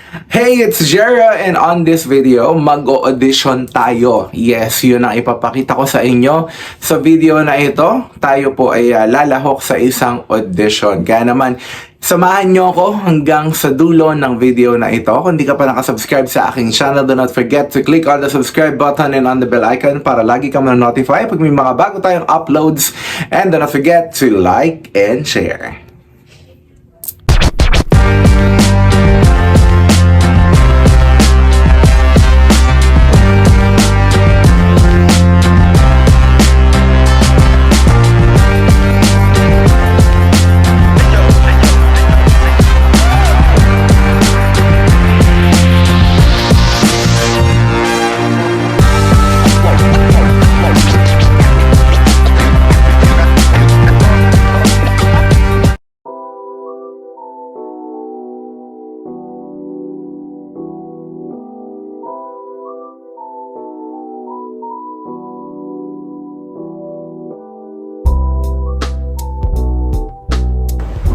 Hey, it's Jera and on this video, mag-audition tayo. Yes, yun ang ipapakita ko sa inyo. Sa video na ito, tayo po ay lalahok sa isang audition. Kaya naman, samahan nyo ako hanggang sa dulo ng video na ito. Kung di ka pa nakasubscribe sa aking channel, do not forget to click on the subscribe button and on the bell icon para lagi ka ma-notify pag may mga bago tayong uploads. And do not forget to like and share.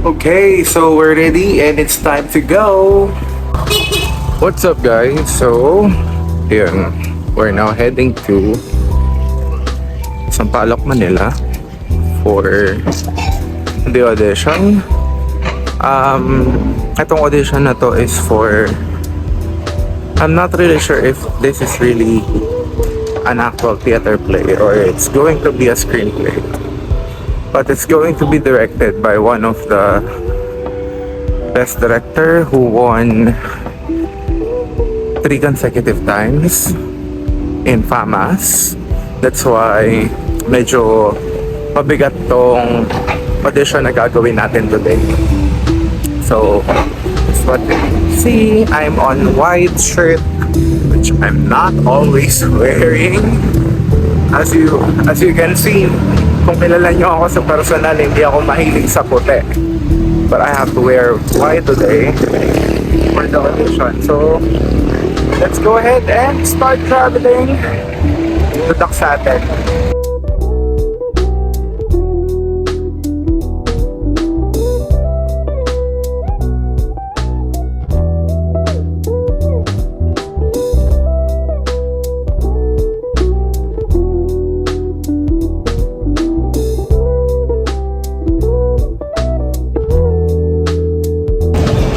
Okay, so we're ready and it's time to go. What's up, guys? So, yun, we're now heading to Sampaloc, Manila for the audition. Itong audition na to is for, I'm not really sure if this is really an actual theater play or it's going to be a screenplay. But it's going to be directed by one of the best director who won 3 consecutive times in FAMAS. That's why medyo mabigat tong audition na gagawin natin today. So, that's what you see. I'm on white shirt, which I'm not always wearing. As you can see, kung kilala nyo ako sa personal, hindi ako mahilig sa puti. But I have to wear white today for the audition. So, let's go ahead and start traveling to Daksaten.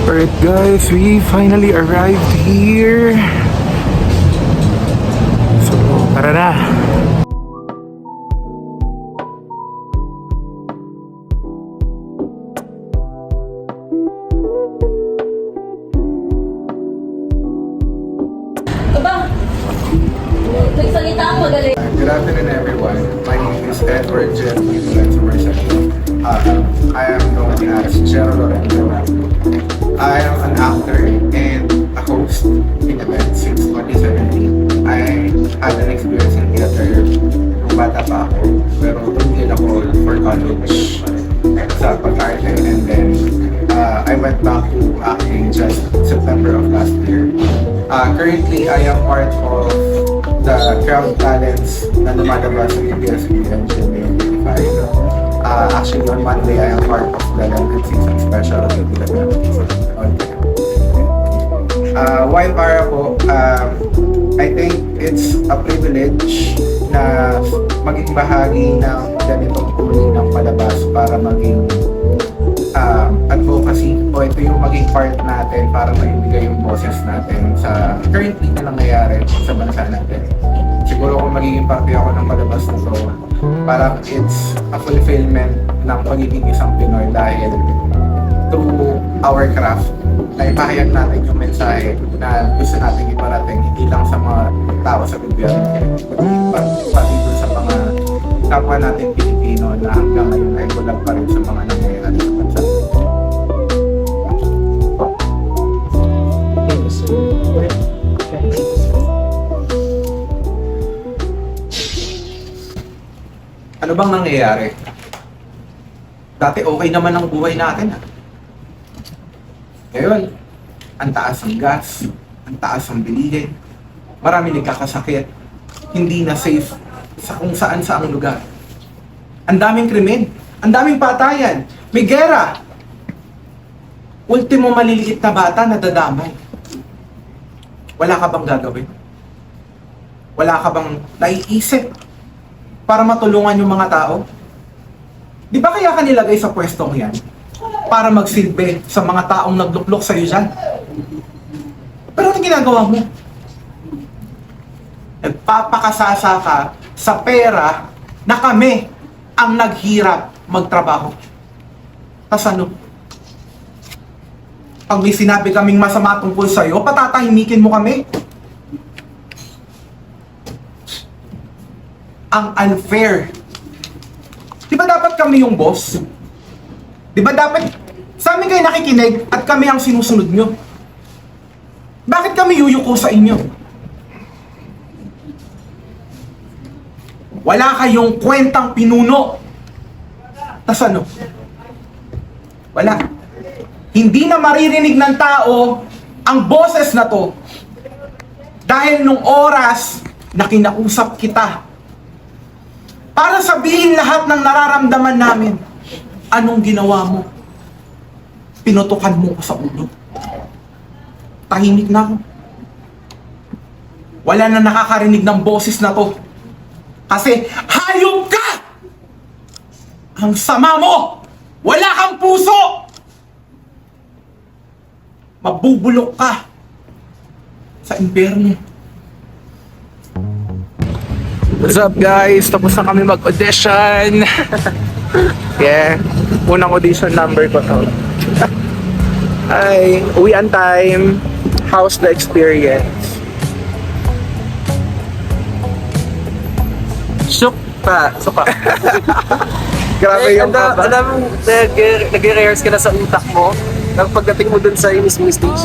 Alright guys, we finally arrived here. So, tara na. Aba, nagsalita ang magaling. Good afternoon everyone. My name is Edward Jem Lorenzo. I am known as Jero Lorenzo. I am an actor and a host in events since 2017. I had an experience in theater nung bata pa ako, pero tumigil ako for college sa pag-arte, and then I went back to acting just September of last year. Currently, I am part of the Crown Talents na lumalabas sa ABS-CBN Jimmy 25. Actually, on Monday, I am part of the London Season Special of why para po, I think it's a privilege na maging bahagi ng ganitong uri ng palabas para maging advocacy o ito yung maging part natin para maibigay yung boses natin sa currently na nangyayari sa bansa natin. Siguro kung magiging parte ako ng palabas na to, parang it's a fulfillment ng pagiging isang Pinoy dahil through our craft na ipahayag natin yung mensahe na gusto natin iparating hindi lang sa mga tao sa gobyerno, pati doon sa mga kapwa natin Pilipino na hanggang ngayon ay bulag pa rin sa mga nangyayari sa bansa. Ano bang nangyayari? Dati okay naman ang buhay natin. Ngayon, ang taas ng gas, ang taas ng bilihin, marami nagkakasakit, hindi na safe sa kung saan saang lugar. Ang daming krimen, ang daming patayan, may gera. Ultimo maliliit na bata nadadamay. Wala ka bang gagawin? Wala ka bang naiisip para matulungan yung mga tao? Di ba kaya ka nilagay sa pwestong yan? Para magsilbi sa mga taong nagluklok sa'yo dyan? Pero ano ginagawa mo? Nagpapakasasa ka sa pera na kami ang naghirap magtrabaho. Tas ano? Pag may sinabi kaming masama tungkol sa'yo, patatahimikin mo kami? Ang unfair. Di ba dapat kami yung boss? Di ba dapat sa amin kayo nakikinig at kami ang sinusunod nyo? Bakit kami yuyuko sa inyo? Wala kayong kwentang pinuno. Tas ano? Wala. Hindi na maririnig ng tao ang boses na to dahil nung oras na kinausap kita para sabihin lahat ng nararamdaman namin. Anong ginawa mo? Pinutukan mo ko sa ulo. Tahimik na ako. Wala na nakakarinig ng boses na to. Kasi hayop ka! Ang sama mo! Wala kang puso! Mabubulok ka sa impyerno. What's up guys? Tapos na kami mag-audition. Yeah, unang audition number ko to. Ay, uwi on time. How's the experience? Suka. Grabe yung kaba. Alam mo, nag-rehearse ka na sa utak mo. Nang pagdating mo dun sa mismong stage,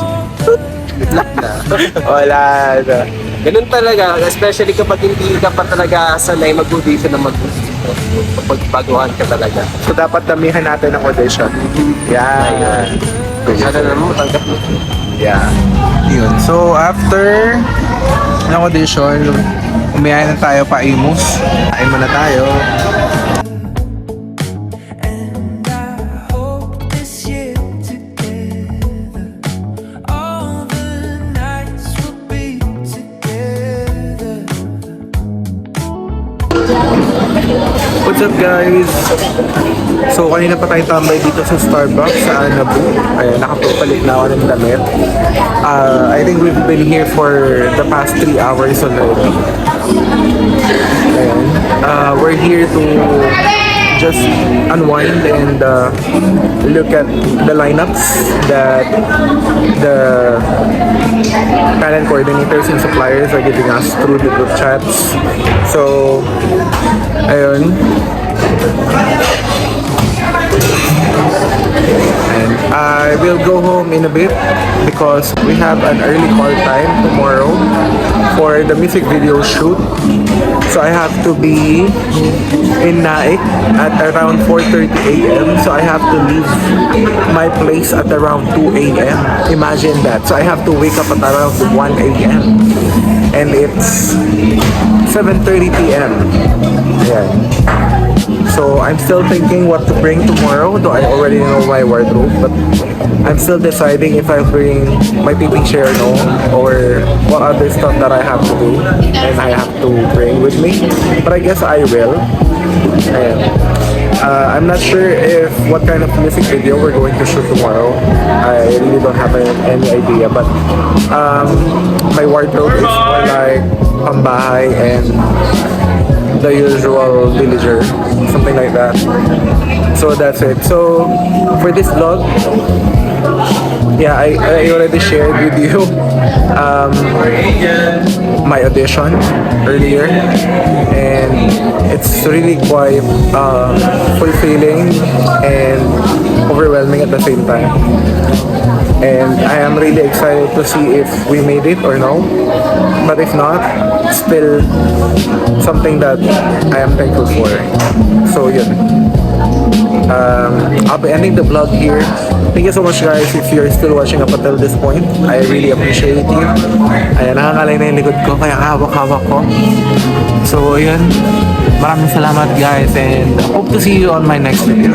black na. Wala na. Ganun talaga, especially kapag hindi ka pa talaga sanay mag-audition na mag-audition. Kapag baguhan ka talaga. So dapat damihan natin ang audition. Yeah. Sana naman matanggap mo. Yeah. Yun. So after ng audition, umiyahin na tayo pa Imus. Kain muna tayo. And I hope this year together, all the nights will be together. What's up guys? So kanina pa tayo tambay dito sa Starbucks sa Anabu. Ayan, nakapapalit na ako ng damit. I think we've been here for the past 3 hours already. Ayan. We're here to just unwind and look at the lineups that the talent coordinators and suppliers are giving us through the group chats. So, ayun. And I will go home in a bit because we have an early call time tomorrow for the music video shoot. So I have to be in Naik at around 4:30 a.m. So I have to leave my place at around 2 a.m. Imagine that. So I have to wake up at around 1 a.m. And it's 7:30 p.m. Yeah. So I'm still thinking what to bring tomorrow, though I already know my wardrobe, but I'm still deciding if I bring my PP chair or no, or what other stuff that I have to do and I have to bring with me. But I guess I will. And, I'm not sure if what kind of music video we're going to shoot tomorrow. I really don't have any idea, but my wardrobe is more like pambahay and the usual villager, something like that. So that's it. So for this vlog, yeah, I already shared with you my audition earlier, and it's really quite fulfilling and overwhelming at the same time. And I am really excited to see if we made it or no. But if not, still something that I am thankful for. So yun. I'll be ending the vlog here. Thank you so much guys if you're still watching up until this point. I really appreciate you. Ayan, nakakalay na yung likod ko kaya hawak-hawak ko. So yun. Maraming salamat guys and hope to see you on my next video.